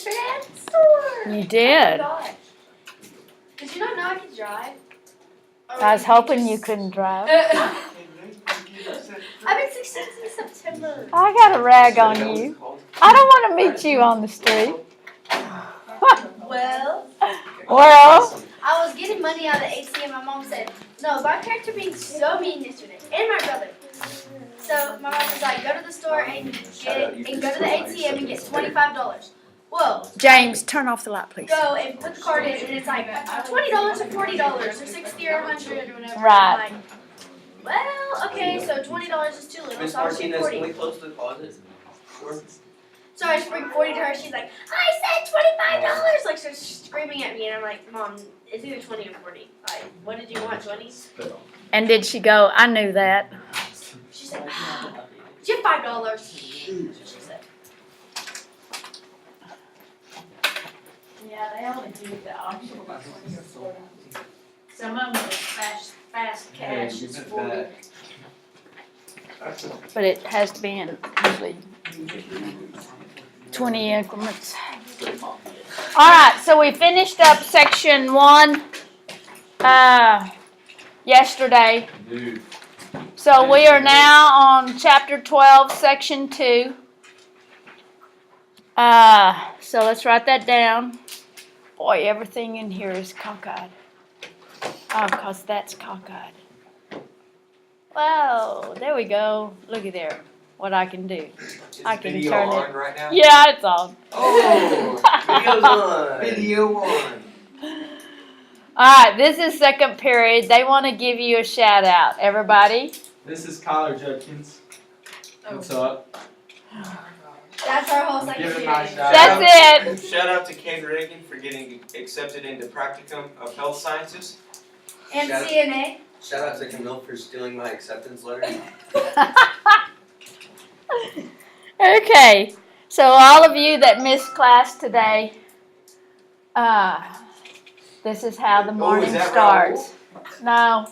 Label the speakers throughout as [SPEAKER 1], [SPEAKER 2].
[SPEAKER 1] transfer.
[SPEAKER 2] You did.
[SPEAKER 1] Oh my gosh. Did you not know I could drive?
[SPEAKER 2] I was hoping you couldn't drive.
[SPEAKER 1] I've been 16 since September.
[SPEAKER 2] I got a rag on you. I don't want to meet you on the street.
[SPEAKER 1] Well,
[SPEAKER 2] Well,
[SPEAKER 1] I was getting money out of the ATM. My mom said, no, my parents are being so mean yesterday. And my brother. So my mom was like, go to the store and go to the ATM and get $25. Well,
[SPEAKER 2] James, turn off the light, please.
[SPEAKER 1] go and put the card in and it's like $20 or $40 or 60 or 100 or whatever.
[SPEAKER 2] Right.
[SPEAKER 1] I'm like, well, okay, so $20 is too little,
[SPEAKER 3] Miss
[SPEAKER 1] so I'll take
[SPEAKER 3] Martinez,
[SPEAKER 1] 40.
[SPEAKER 3] can we close the closet?
[SPEAKER 1] So I just bring 40 to her. She's like, I said $25. Like she's screaming at me, and I'm like, Mom, it's either 20 or 40. Like, what did you want? 20?
[SPEAKER 2] And did she go, I knew that.
[SPEAKER 1] She said, do you have $5? That's what she said.
[SPEAKER 4] Yeah, they only do the auction for 20 or 40. Some of them are fast cash is 40.
[SPEAKER 2] But it has to be in usually 20 increments. All right, so we finished up section 1 yesterday. So we are now on chapter 12, section 2. So let's write that down. Boy, everything in here is cockeyed. Oh, because that's cockeyed. Whoa, there we go. Looky there, what I can do. I can
[SPEAKER 3] Video
[SPEAKER 2] turn
[SPEAKER 3] on
[SPEAKER 2] it.
[SPEAKER 3] right now?
[SPEAKER 2] Yeah, it's on.
[SPEAKER 3] Oh, video's on. Video on.
[SPEAKER 2] All right, this is second period. They want to give you a shout out. Everybody.
[SPEAKER 5] This is Kyler Judkins. What's up?
[SPEAKER 1] That's our whole
[SPEAKER 5] Give
[SPEAKER 1] second
[SPEAKER 5] it a
[SPEAKER 1] period.
[SPEAKER 5] nice shout
[SPEAKER 2] That's it.
[SPEAKER 3] Shout out to Ken Reagan for getting accepted into Practicum of Health Sciences.
[SPEAKER 1] And
[SPEAKER 3] Shout-
[SPEAKER 1] CNA.
[SPEAKER 3] Shout out to Camille for stealing my acceptance letter.
[SPEAKER 2] Okay, so all of you that missed class today, this is how the morning
[SPEAKER 3] is that
[SPEAKER 2] starts. No,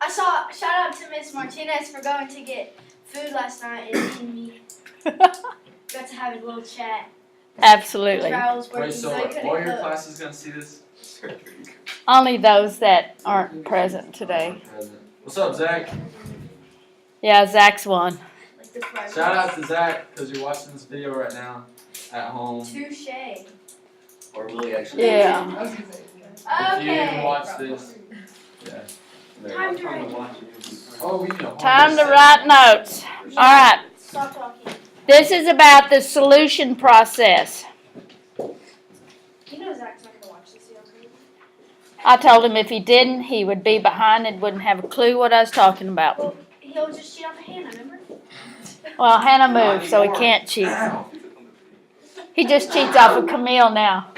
[SPEAKER 1] I saw, shout out to Miss Martinez for going to get food last night and me got to have a little chat.
[SPEAKER 2] absolutely.
[SPEAKER 1] Charles working,
[SPEAKER 5] Wait,
[SPEAKER 1] so
[SPEAKER 5] so
[SPEAKER 1] he
[SPEAKER 5] all
[SPEAKER 1] couldn't
[SPEAKER 5] your
[SPEAKER 1] cook.
[SPEAKER 5] class is gonna see this?
[SPEAKER 2] Only those that aren't present today.
[SPEAKER 5] What's up, Zach?
[SPEAKER 2] Yeah, Zach's one.
[SPEAKER 1] Like the private.
[SPEAKER 5] Shout out to Zach because you're watching this video right now at home.
[SPEAKER 1] Touche.
[SPEAKER 3] Or Willie actually.
[SPEAKER 2] Yeah.
[SPEAKER 5] If you even
[SPEAKER 1] Okay.
[SPEAKER 5] watch this, yeah.
[SPEAKER 1] Time to write.
[SPEAKER 5] Oh, we need a
[SPEAKER 2] Time to write notes. All right.
[SPEAKER 1] Stop talking.
[SPEAKER 2] This is about the solution process.
[SPEAKER 1] You know Zach's not gonna watch this, okay?
[SPEAKER 2] I told him if he didn't, he would be behind and wouldn't have a clue what I was talking about.
[SPEAKER 1] Well, he'll just cheat off of Hannah, remember?
[SPEAKER 2] Well, Hannah moved, so he can't cheat. He just cheats off of Camille now.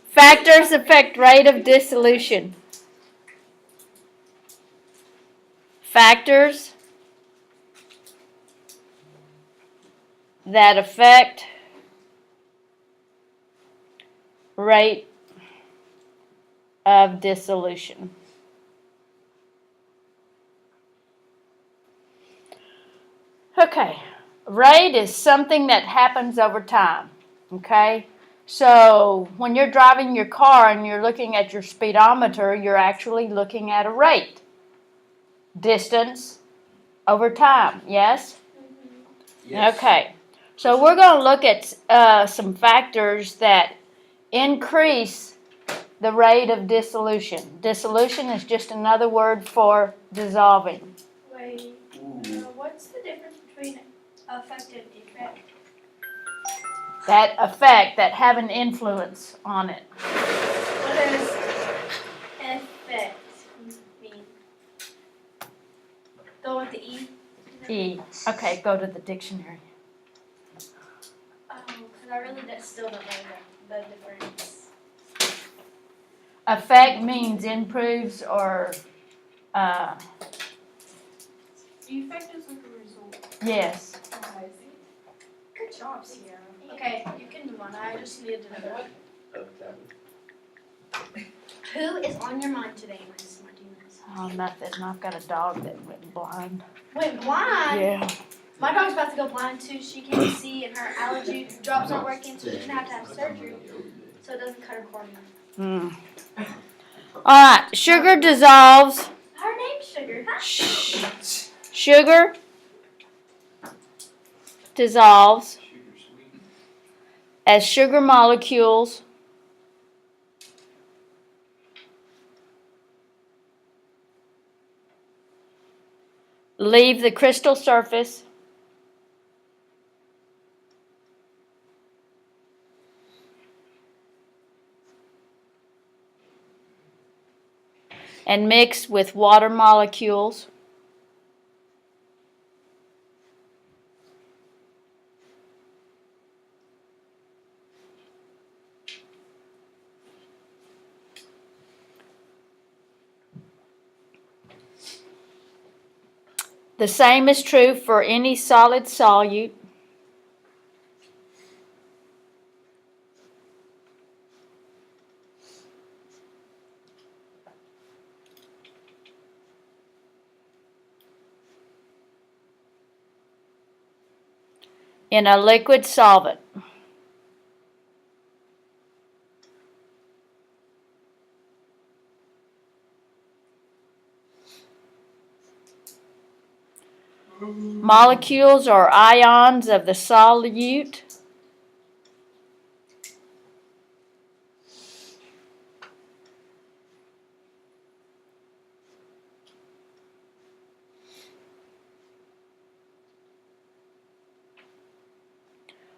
[SPEAKER 2] Factors affect rate of dissolution. Factors that affect rate of dissolution. Okay, rate is something that happens over time, okay? So when you're driving your car and you're looking at your speedometer, you're actually looking at a rate. Distance over time, yes?
[SPEAKER 3] Yes.
[SPEAKER 2] Okay, so we're going to look at some factors that increase the rate of dissolution. Dissolution is just another word for dissolving.
[SPEAKER 1] Wait, what's the difference between affect and effect?
[SPEAKER 2] That affect, that have an influence on it.
[SPEAKER 1] What does effect mean? Go with the E.
[SPEAKER 2] E. Okay, go to the dictionary.
[SPEAKER 1] Oh, because I really still don't know the difference.
[SPEAKER 2] Affect means improves or,
[SPEAKER 4] The effect is like a result.
[SPEAKER 2] yes.
[SPEAKER 1] Good job, Sierra. Okay, you can move on. I just needed to know that. Who is on your mind today, Miss Martinez?
[SPEAKER 2] Oh, nothing. I've got a dog that went blind.
[SPEAKER 1] Wait, blind?
[SPEAKER 2] Yeah.
[SPEAKER 1] My dog's about to go blind too. She can't see, and her allergy drops aren't working, so she's gonna have surgery so it doesn't cut her cornea.
[SPEAKER 2] All right, sugar dissolves.
[SPEAKER 1] Her name's Sugar. Huh?
[SPEAKER 2] Sugar dissolves as sugar molecules leave the crystal surface and mix with water molecules. The same is true for any solid solute. In a liquid solvent. Molecules or ions of the solute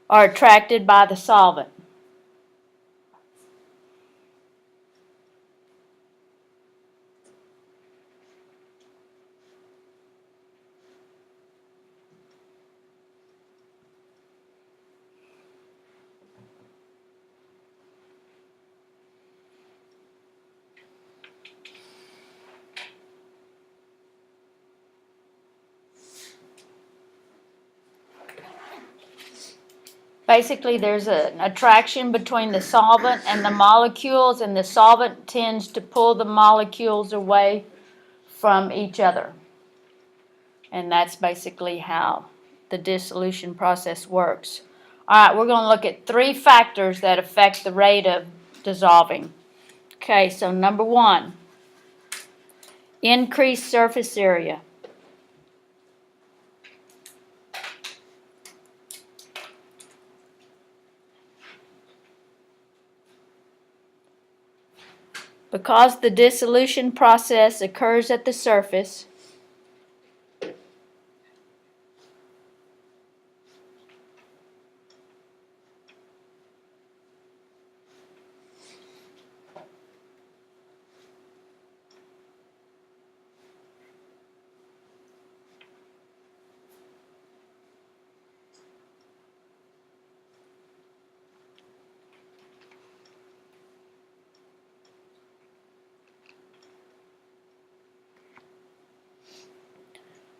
[SPEAKER 2] are attracted by the solvent. Basically, there's an attraction between the solvent and the molecules, and the solvent tends to pull the molecules away from each other. And that's basically how the dissolution process works. All right, we're going to look at 3 factors that affect the rate of dissolving. Okay, so number 1, increased surface area. Because the dissolution process occurs at the surface,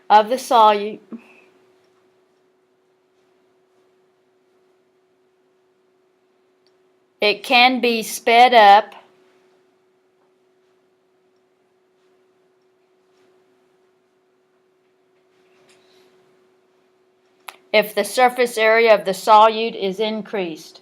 [SPEAKER 2] of the solute, it can be sped up if the surface area of the solute is increased.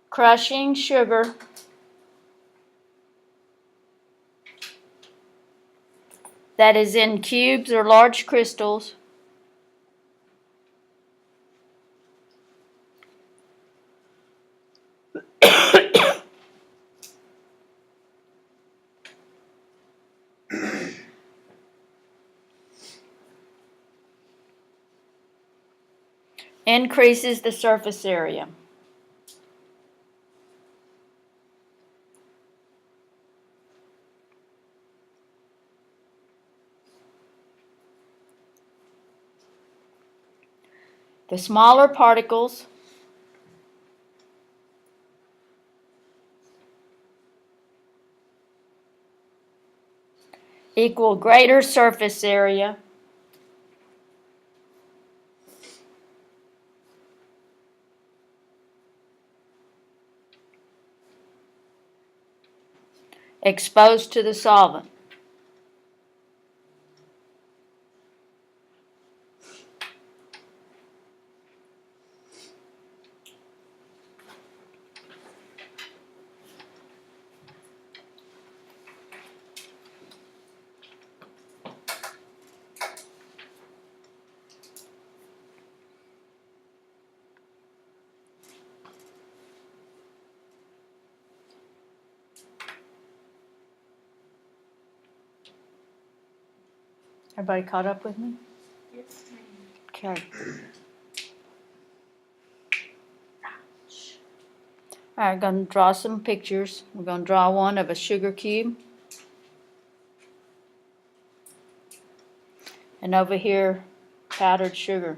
[SPEAKER 2] Crushing sugar that is in cubes or large crystals increases the surface area. The smaller particles equal greater surface area exposed to the solvent. Everybody caught up with me?
[SPEAKER 1] Yes, ma'am.
[SPEAKER 2] Okay. All right, going to draw some pictures. We're going to draw one of a sugar cube. And over here, powdered sugar.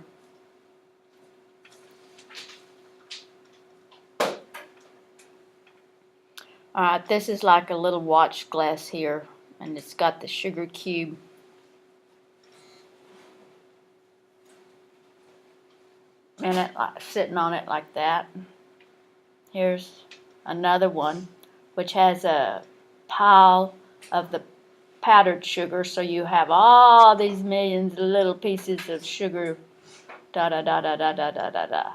[SPEAKER 2] All right, this is like a little watch glass here, and it's got the sugar cube. And it sitting on it like that. Here's another one, which has a pile of the powdered sugar, so you have all these millions of little pieces of sugar. Da da da da da da da da da.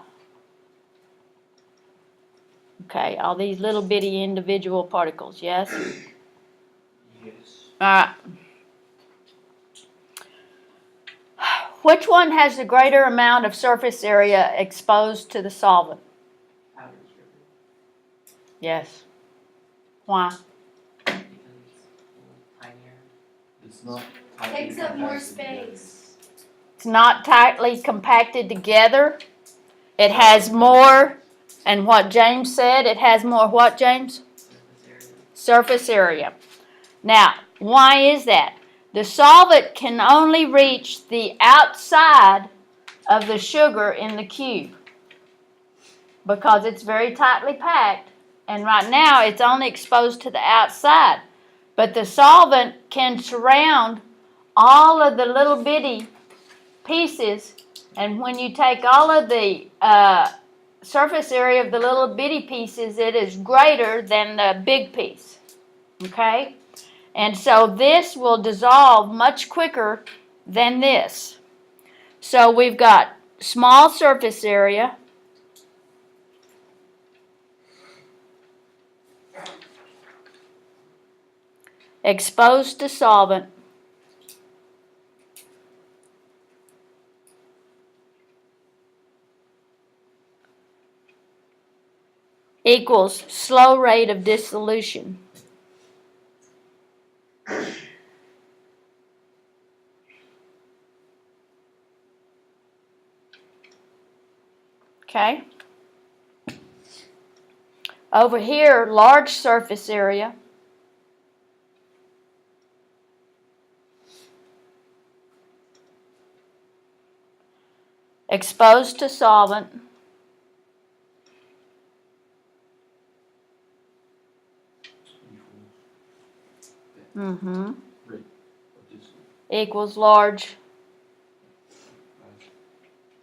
[SPEAKER 2] Okay, all these little bitty individual particles, yes?
[SPEAKER 3] Yes.
[SPEAKER 2] Alright. Which one has the greater amount of surface area exposed to the solvent?
[SPEAKER 6] Powdered sugar.
[SPEAKER 2] Yes. Why?
[SPEAKER 6] Because it's tinier.
[SPEAKER 5] It's not.
[SPEAKER 1] Takes up more space.
[SPEAKER 2] It's not tightly compacted together. It has more, and what James said, it has more what, James?
[SPEAKER 6] Surface area.
[SPEAKER 2] Surface area. Now, why is that? The solvent can only reach the outside of the sugar in the cube because it's very tightly packed, and right now it's only exposed to the outside. But the solvent can surround all of the little bitty pieces, and when you take all of the surface area of the little bitty pieces, it is greater than the big piece. Okay? And so this will dissolve much quicker than this. So we've got small surface area, exposed to solvent, equals slow rate of dissolution. Okay? Over here, large surface area. Exposed to solvent. Mm-hmm. Equals large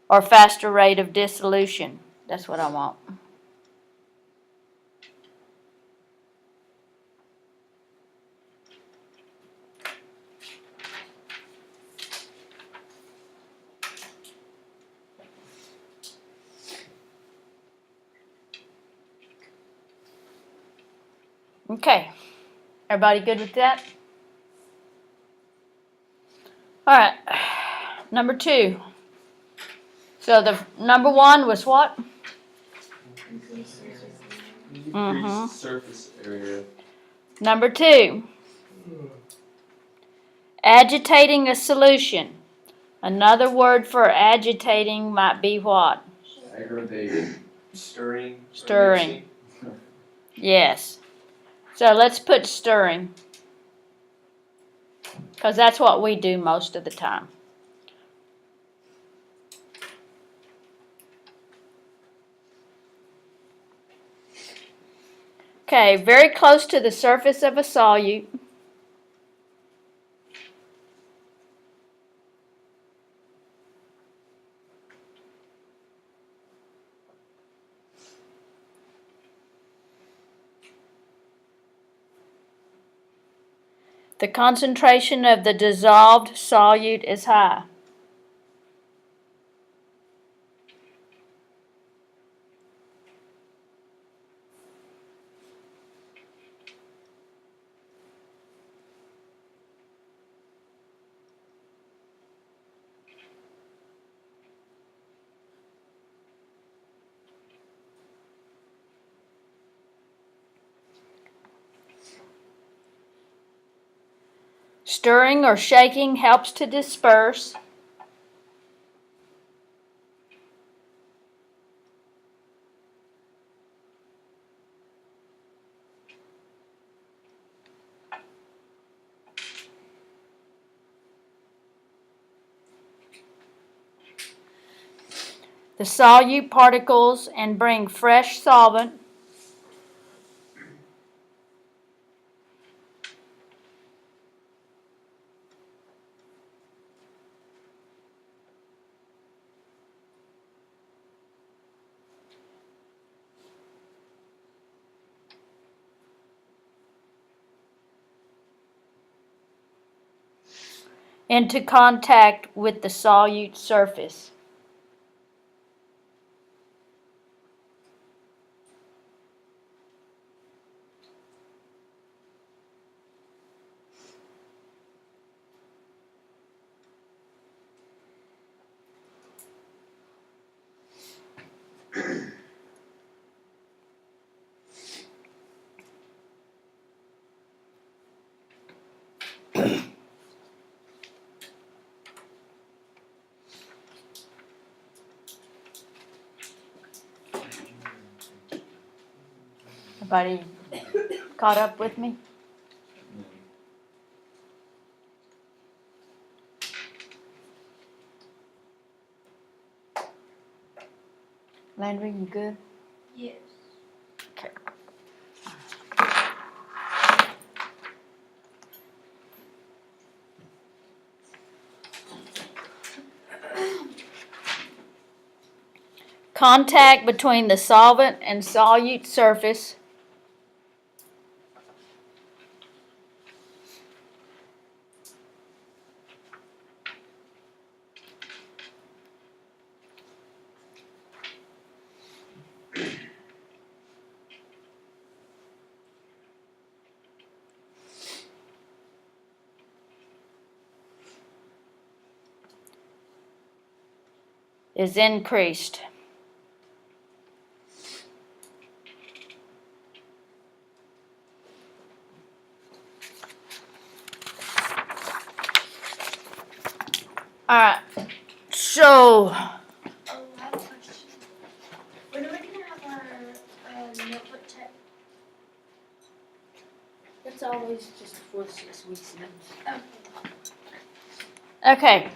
[SPEAKER 2] or faster rate of dissolution. That's what I want. Okay. Everybody good with that? All right. Number 2. So the number 1 was what?
[SPEAKER 5] Increase surface area.
[SPEAKER 2] Number 2. Agitating a solution. Another word for agitating might be what?
[SPEAKER 5] Aggravating.
[SPEAKER 3] Stirring. or
[SPEAKER 2] Stirring.
[SPEAKER 3] mixing.
[SPEAKER 2] Yes. So let's put stirring, because that's what we do most of the time. Okay, very close to the surface of a solute. The concentration of the dissolved solute is high. Stirring or shaking helps to disperse. The solute particles and bring fresh solvent. Into contact with the solute surface. Everybody caught up with me? Landry, you good?
[SPEAKER 1] Yes.
[SPEAKER 2] Okay. Contact between the solvent and solute surface is increased. All right, so
[SPEAKER 1] Oh, I have a question. When are we gonna have our notebook check?
[SPEAKER 2] it's always just 4 to 6 weeks.
[SPEAKER 1] Okay.
[SPEAKER 2] Okay.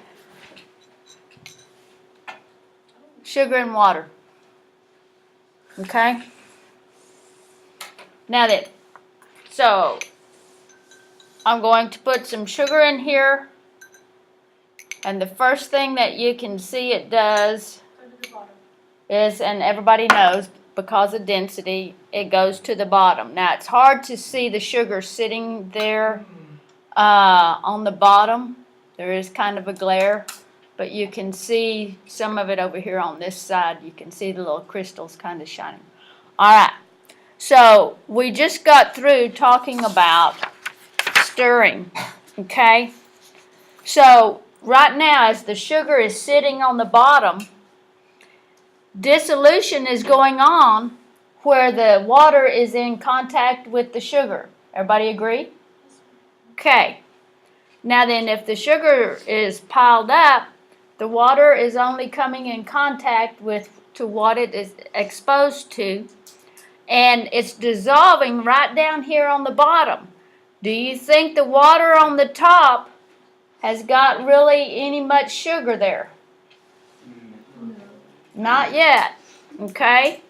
[SPEAKER 2] Sugar and water. Okay? Now then, so I'm going to put some sugar in here, and the first thing that you can see it does
[SPEAKER 1] Go to the bottom.
[SPEAKER 2] is, and everybody knows because of density, it goes to the bottom. Now it's hard to see the sugar sitting there on the bottom. There is kind of a glare, but you can see some of it over here on this side. You can see the little crystals kind of shining. All right, so we just got through talking about stirring, okay? So right now, as the sugar is sitting on the bottom, dissolution is going on where the water is in contact with the sugar. Everybody agree? Okay. Now then, if the sugar is piled up, the water is only coming in contact to what it is exposed to, and it's dissolving right down here on the bottom. Do you think the water on the top has got really any much sugar there? Not yet, okay?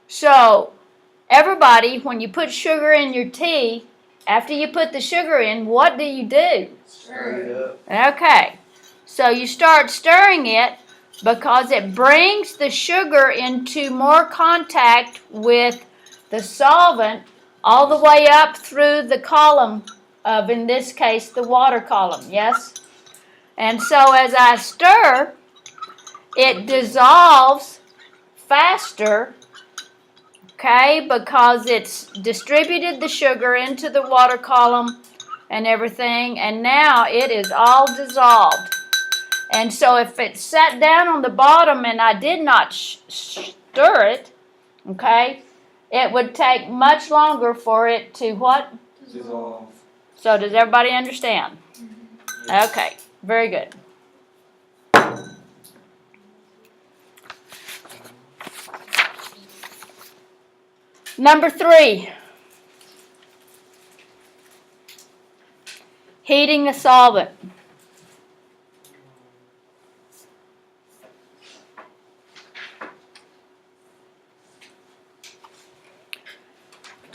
[SPEAKER 2] So, everybody, when you put sugar in your tea, after you put the sugar in, what do you do?
[SPEAKER 3] Stir it up.
[SPEAKER 2] Okay, so you start stirring it because it brings the sugar into more contact with the solvent all the way up through the column of, in this case, the water column, yes? And so as I stir, it dissolves faster, okay, because it's distributed the sugar into the water column and everything, and now it is all dissolved. And so if it sat down on the bottom and I did not stir it, okay, it would take much longer for it to what?
[SPEAKER 3] Dissolve.
[SPEAKER 2] So does everybody understand? Okay, very good. Number 3, heating a solvent.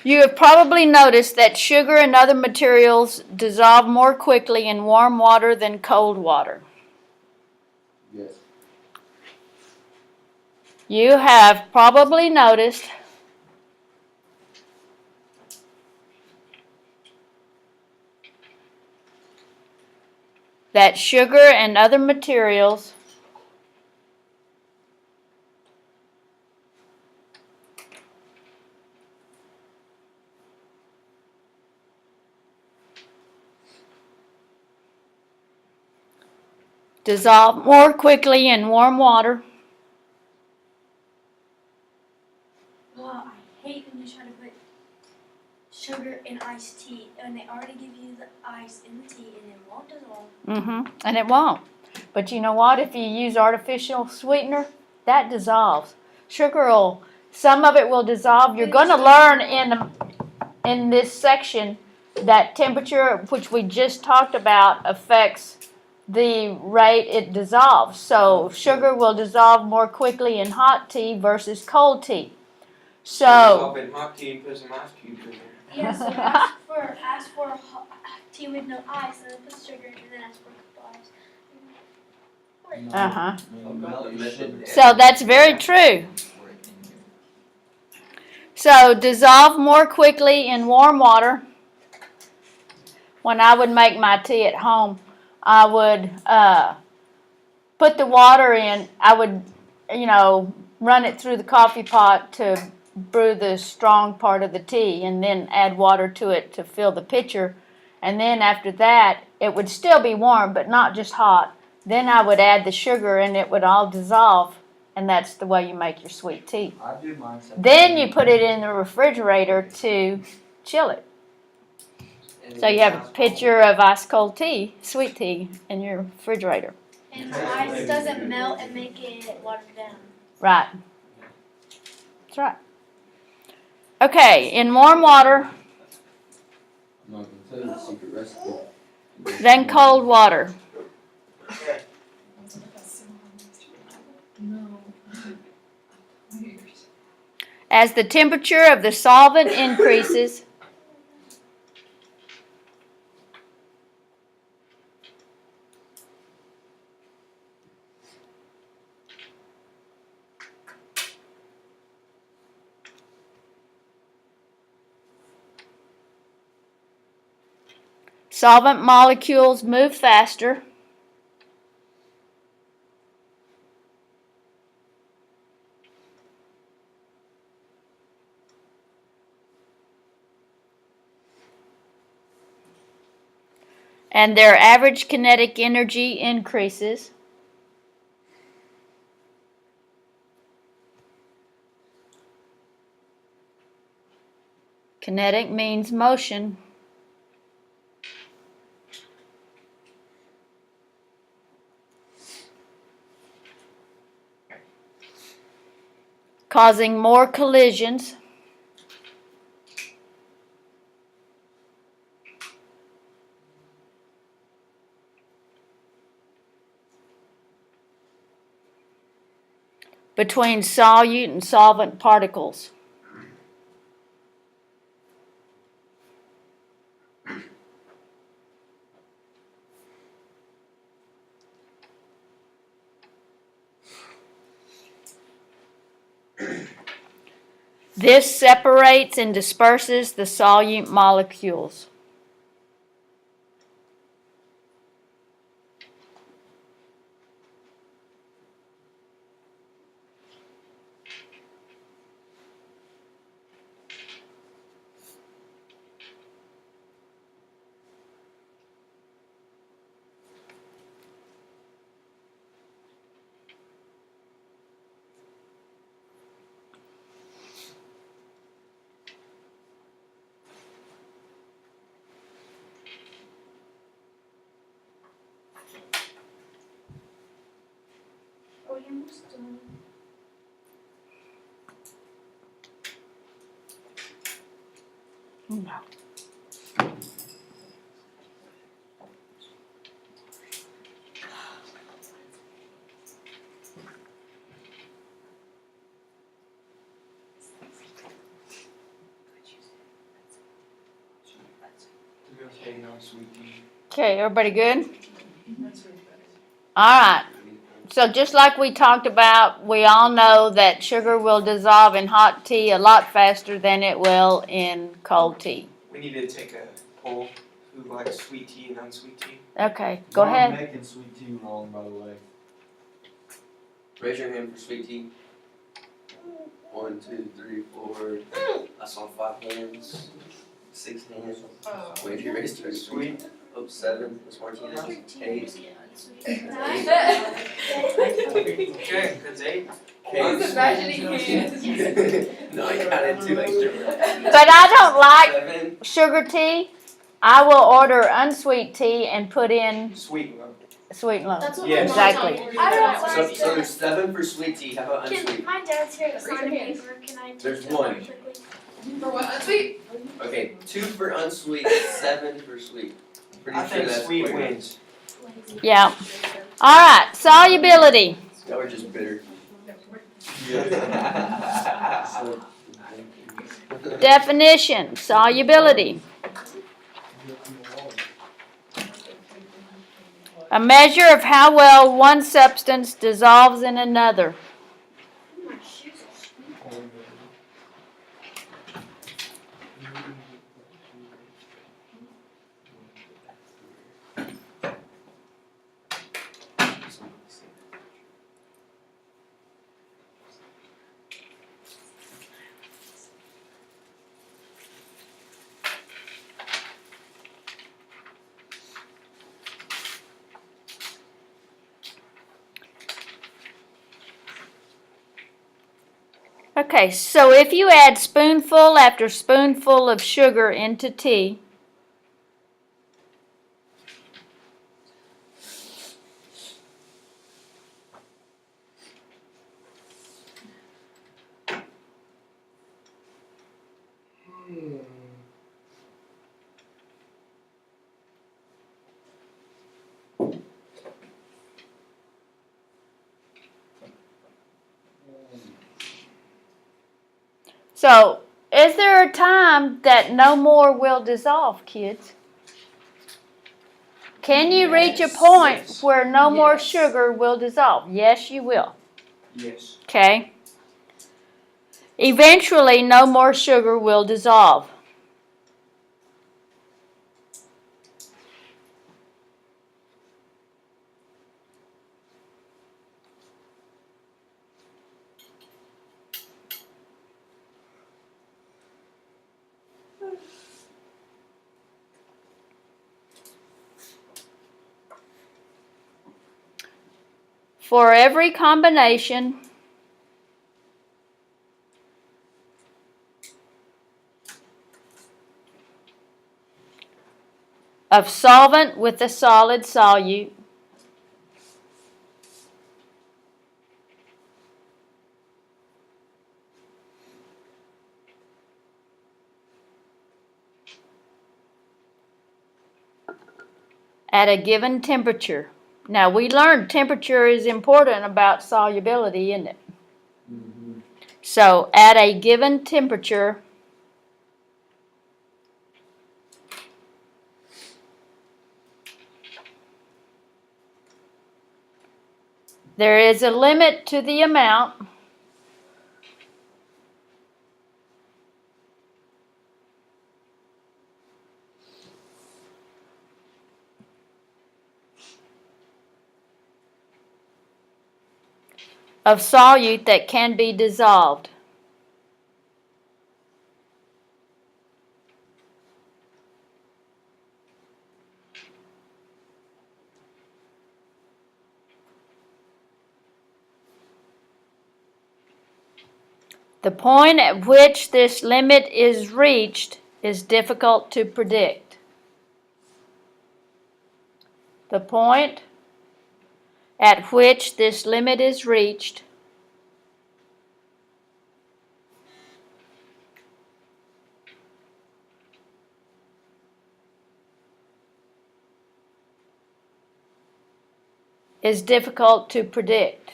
[SPEAKER 2] You have probably noticed that sugar and other materials dissolve more quickly in warm water than cold water.
[SPEAKER 7] Yes.
[SPEAKER 2] You have probably noticed that sugar and other materials dissolve more quickly in warm water
[SPEAKER 1] Well, I hate when you try to put sugar in iced tea and they already give you the ice in the tea and it won't dissolve.
[SPEAKER 2] and it won't. But you know what? If you use artificial sweetener, that dissolves. Sugar will, some of it will dissolve. You're going to learn in this section that temperature, which we just talked about, affects the rate it dissolves. So sugar will dissolve more quickly in hot tea versus cold tea. So
[SPEAKER 3] Dissolve in hot tea and put some ice cubes in there.
[SPEAKER 1] Yeah, so ask for tea with no ice and then put sugar in and then ask for a cup of ice.
[SPEAKER 2] Uh-huh.
[SPEAKER 7] Melt your sugar.
[SPEAKER 2] So that's very true. So dissolve more quickly in warm water. When I would make my tea at home, I would put the water in. I would, run it through the coffee pot to brew the strong part of the tea and then add water to it to fill the pitcher. And then after that, it would still be warm, but not just hot. Then I would add the sugar and it would all dissolve. And that's the way you make your sweet tea.
[SPEAKER 5] I do mine.
[SPEAKER 2] Then you put it in the refrigerator to chill it. So you have a pitcher of ice cold tea, sweet tea, in your refrigerator.
[SPEAKER 1] And the ice doesn't melt and make it watered down.
[SPEAKER 2] Right. That's right. Okay, in warm water,
[SPEAKER 7] I'm not gonna tell you the secret recipe.
[SPEAKER 2] then cold water. As the temperature of the solvent increases, solvent molecules move faster. And their average kinetic energy increases. Kinetic means motion. Causing more collisions. Between solute and solvent particles. This separates and disperses the solute molecules.
[SPEAKER 1] Hoy hemos done.
[SPEAKER 2] No.
[SPEAKER 3] Okay, no sweet tea.
[SPEAKER 2] Okay, everybody good? All right. So just like we talked about, we all know that sugar will dissolve in hot tea a lot faster than it will in cold tea.
[SPEAKER 3] We need to take a poll who likes sweet tea and unsweet tea.
[SPEAKER 2] Okay, go
[SPEAKER 5] Mom
[SPEAKER 2] ahead.
[SPEAKER 5] making sweet tea wrong, by the way.
[SPEAKER 7] Raise your hand for sweet tea. 1, 2, 3, 4. I saw 5 hands. 6 hands. Wait, you raised her sweet. Oh, 7. Miss Martinez. 8.
[SPEAKER 3] Okay, that's 8.
[SPEAKER 7] Okay. No, I counted 2 extra.
[SPEAKER 2] But I don't like
[SPEAKER 7] 7.
[SPEAKER 2] sugar tea. I will order unsweet tea and put in
[SPEAKER 3] Sweet one.
[SPEAKER 2] sweet lump.
[SPEAKER 1] That's what
[SPEAKER 3] Yes.
[SPEAKER 1] my
[SPEAKER 2] Exactly.
[SPEAKER 1] mom I don't
[SPEAKER 7] So,
[SPEAKER 1] like
[SPEAKER 7] so there's 7 for sweet tea. How about
[SPEAKER 1] Can
[SPEAKER 7] unsweet?
[SPEAKER 1] my dad's here to sign a paper? Can I take
[SPEAKER 7] There's
[SPEAKER 1] that
[SPEAKER 7] 1.
[SPEAKER 1] quickly?
[SPEAKER 8] For what? Unsweet?
[SPEAKER 7] Okay, 2 for unsweet, 7 for sweet. Pretty
[SPEAKER 3] I
[SPEAKER 7] sure
[SPEAKER 3] think
[SPEAKER 7] that's
[SPEAKER 3] sweet
[SPEAKER 7] clear.
[SPEAKER 3] wins.
[SPEAKER 2] Yeah. All right. Solubility.
[SPEAKER 7] Y'all are just bitter.
[SPEAKER 2] Definition. Solubility. A measure of how well one substance dissolves in another.
[SPEAKER 1] My shoes are sweet.
[SPEAKER 2] Okay, so if you add spoonful after spoonful of sugar into tea, so is there a time that no more will dissolve, kids? Can you reach a point
[SPEAKER 3] Yes.
[SPEAKER 2] where no more
[SPEAKER 8] Yes.
[SPEAKER 2] sugar will dissolve? Yes, you will.
[SPEAKER 3] Yes.
[SPEAKER 2] Okay. Eventually, no more sugar will dissolve. For every combination of solvent with a solid solute, at a given temperature. Now, we learned temperature is important about solubility, isn't it?
[SPEAKER 5] Mm-hmm.
[SPEAKER 2] So, at a given temperature, there is a limit to the amount of solute that can be dissolved. The point at which this limit is reached is difficult to predict. The point at which this limit is reached is difficult to predict.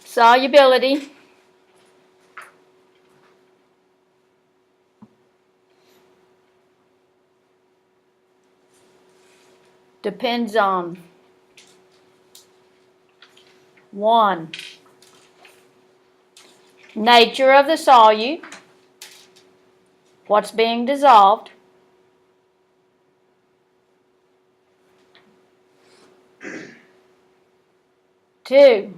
[SPEAKER 2] Solubility depends on 1. Nature of the solute, what's being dissolved. 2.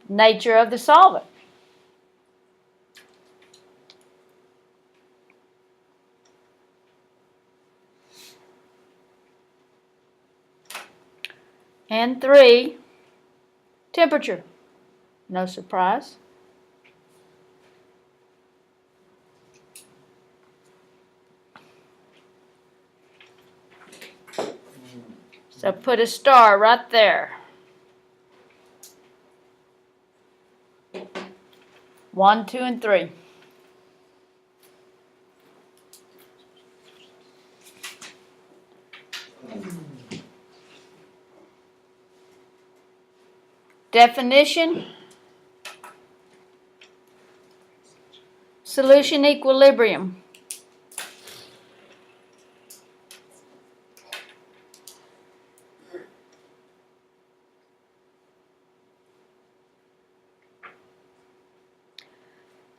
[SPEAKER 2] Nature of the solvent. And 3, temperature. No surprise. So put a star right there. 1, 2, and 3. Definition. Solution equilibrium.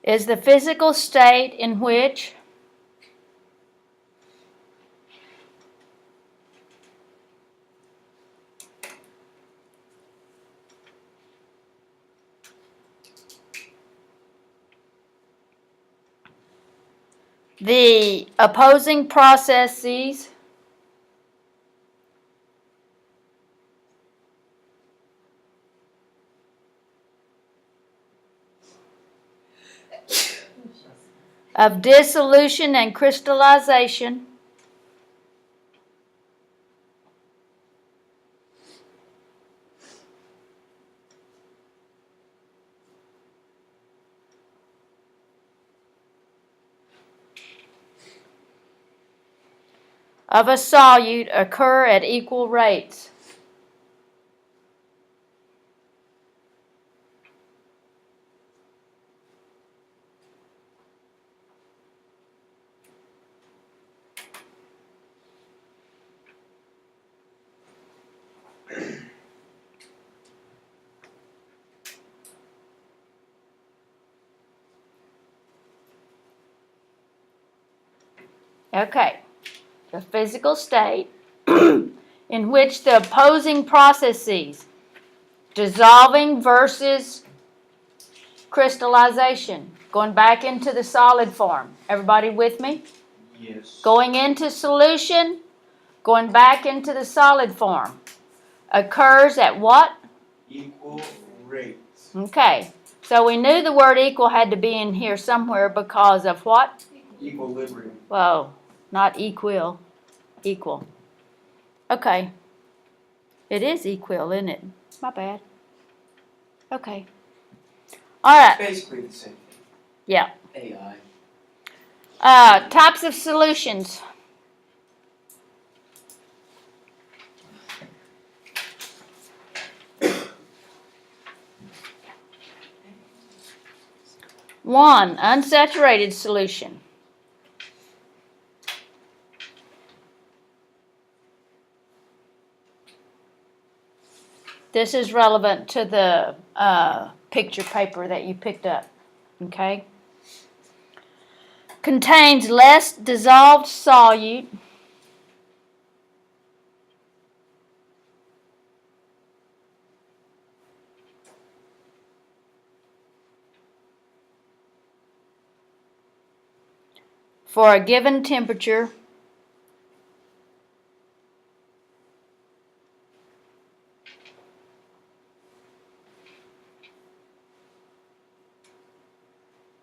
[SPEAKER 2] Is the physical state in which the opposing processes of dissolution and crystallization of a solute occur at equal rates. Okay, the physical state in which the opposing processes, dissolving versus crystallization, going back into the solid form. Everybody with me?
[SPEAKER 3] Yes.
[SPEAKER 2] Going into solution, going back into the solid form. Occurs at what?
[SPEAKER 3] Equal rates.
[SPEAKER 2] Okay, so we knew the word equal had to be in here somewhere because of what?
[SPEAKER 3] Equilibrium.
[SPEAKER 2] Whoa, not equal, equal. Okay, it is equal, isn't it? My bad. Okay. All right,
[SPEAKER 3] Basically the same thing.
[SPEAKER 2] yeah.
[SPEAKER 7] AI.
[SPEAKER 2] Types of solutions. One, unsaturated solution. This is relevant to the picture paper that you picked up, okay? Contains less dissolved solute for a given temperature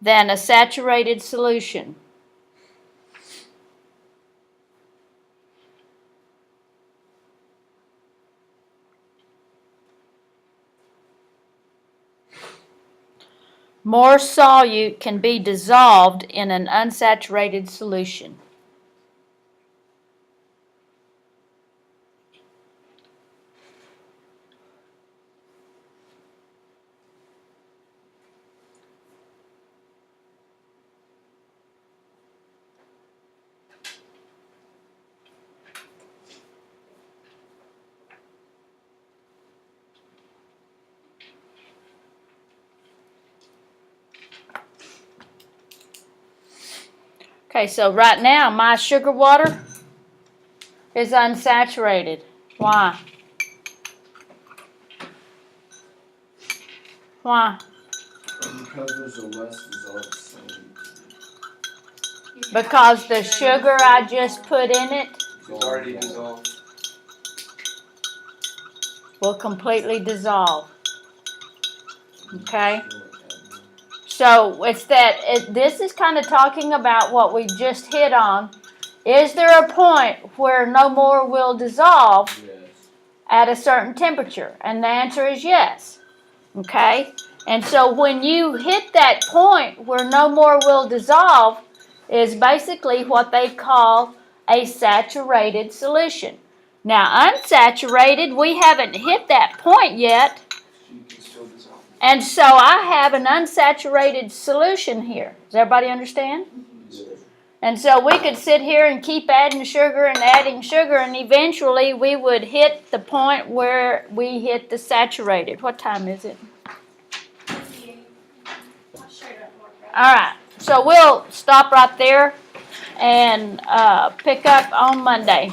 [SPEAKER 2] than a saturated solution? More solute can be dissolved in an unsaturated solution. Okay, so right now my sugar water is unsaturated. Why? Why?
[SPEAKER 9] Because there's a less dissolved solute.
[SPEAKER 2] Because the sugar I just put in it
[SPEAKER 3] It's already dissolved.
[SPEAKER 2] will completely dissolve. Okay? So it's that, this is kind of talking about what we just hit on. Is there a point where no more will dissolve
[SPEAKER 9] Yes.
[SPEAKER 2] at a certain temperature? And the answer is yes. Okay? And so when you hit that point where no more will dissolve is basically what they call a saturated solution. Now unsaturated, we haven't hit that point yet.
[SPEAKER 3] You can still dissolve.
[SPEAKER 2] And so I have an unsaturated solution here. Does everybody understand? And so we could sit here and keep adding sugar, and eventually we would hit the point where we hit the saturated. What time is it?
[SPEAKER 1] I'll show you that more.
[SPEAKER 2] All right. So we'll stop right there and pick up on Monday.